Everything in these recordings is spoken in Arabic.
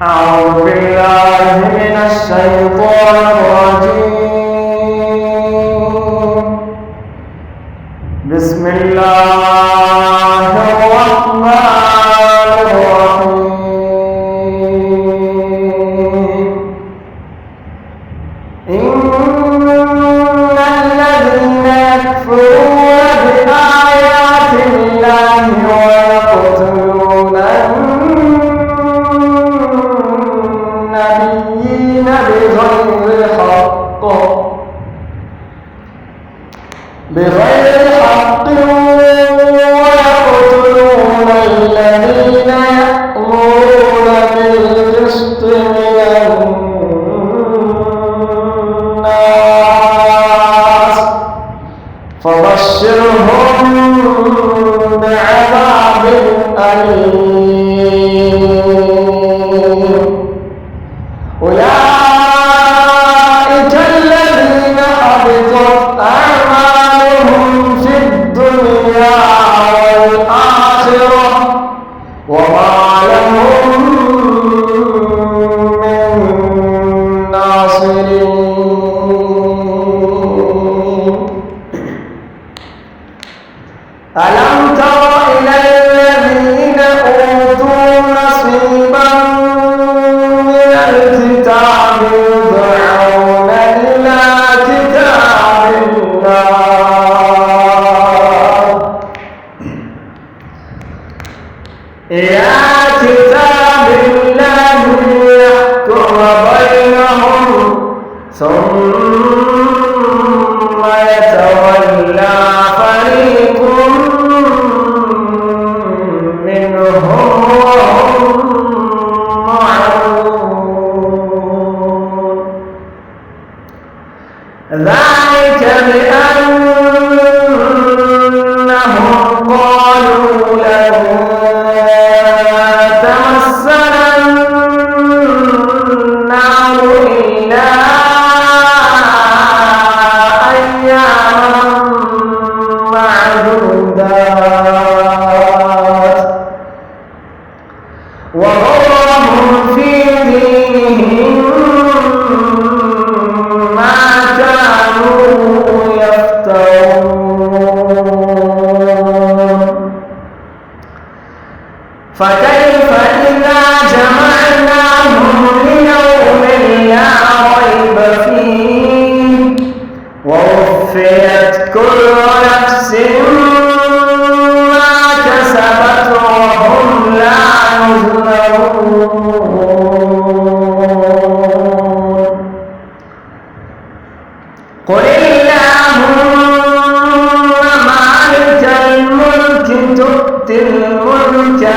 أعوذ بالله من الشيطان الرجيم. بسم الله الرحمن الرحيم. إن الذين يكفرون بآيات الله ويقتلون النبيين بغير حق ويقتلون الذين يأمرون بالقسط من الناس فبشرهم بعذاب أليم. أولئك الذين حبطت أعمالهم في الدنيا والآخرة وما لهم من ناصرين. ألم تر إلى الذين أوتوا نصيبا من الكتاب يدعون إلى كتاب الله ليحكم بينهم ثم يتولى فريق منهم وهم معرضون. ذلك بأنهم قالوا لن تمسنا النار إلا أياما معدودات وغرهم في دينهم ما كانوا يفترون. فكيف إذا جمعناهم ليوم لا ريب فيه ووفيت كل نفس ما كسبت وهم لا يظلمون. قل اللهم مالك الملك تؤتي الملك من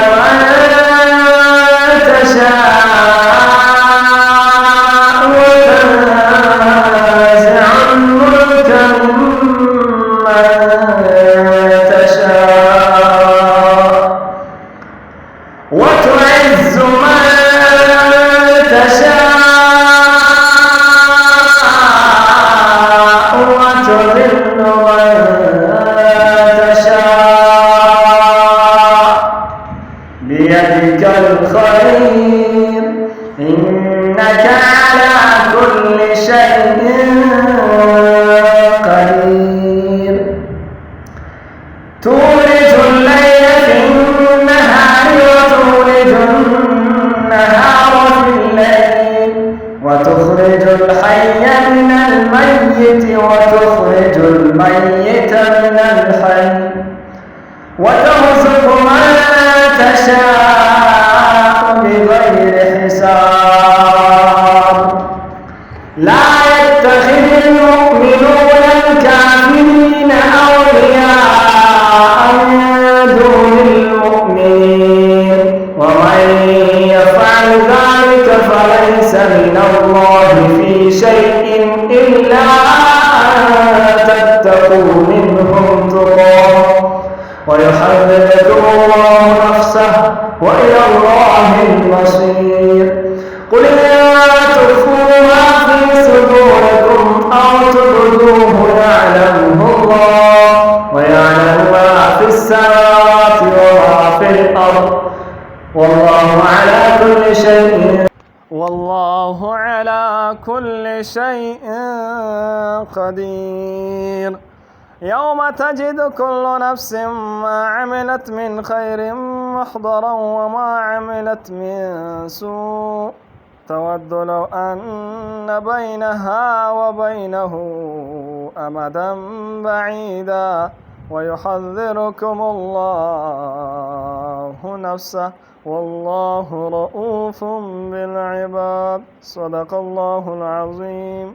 تشاء وتنزع الملك ممن تشاء وتعز من تشاء وتذل من تشاء بيدك الخير إنك على كل شيء قدير. تولج الليل في النهار وتولج النهار في الليل وتخرج الحي من الميت وتخرج الميت من الحي وترزق من تشاء بغير حساب. لا يتخذ المؤمنون الكافرين أولياء من دون المؤمنين ومن يفعل ذلك فليس من الله في شيء إلا أن تتقوا منهم تقاه ويحذركم الله نفسه وإلى الله المصير. قل إن تخفوا ما في صدوركم أو تبدوه يعلمه الله ويعلم ما في السماوات وما في الأرض والله على كل شيء والله على كل شيء قدير. يوم تجد كل نفس ما عملت من خير محضرا وما عملت من سوء تود لو أن بينها وبينه أمدا بعيدا ويحذركم الله نفسه والله رؤوف بالعباد. صدق الله العظيم.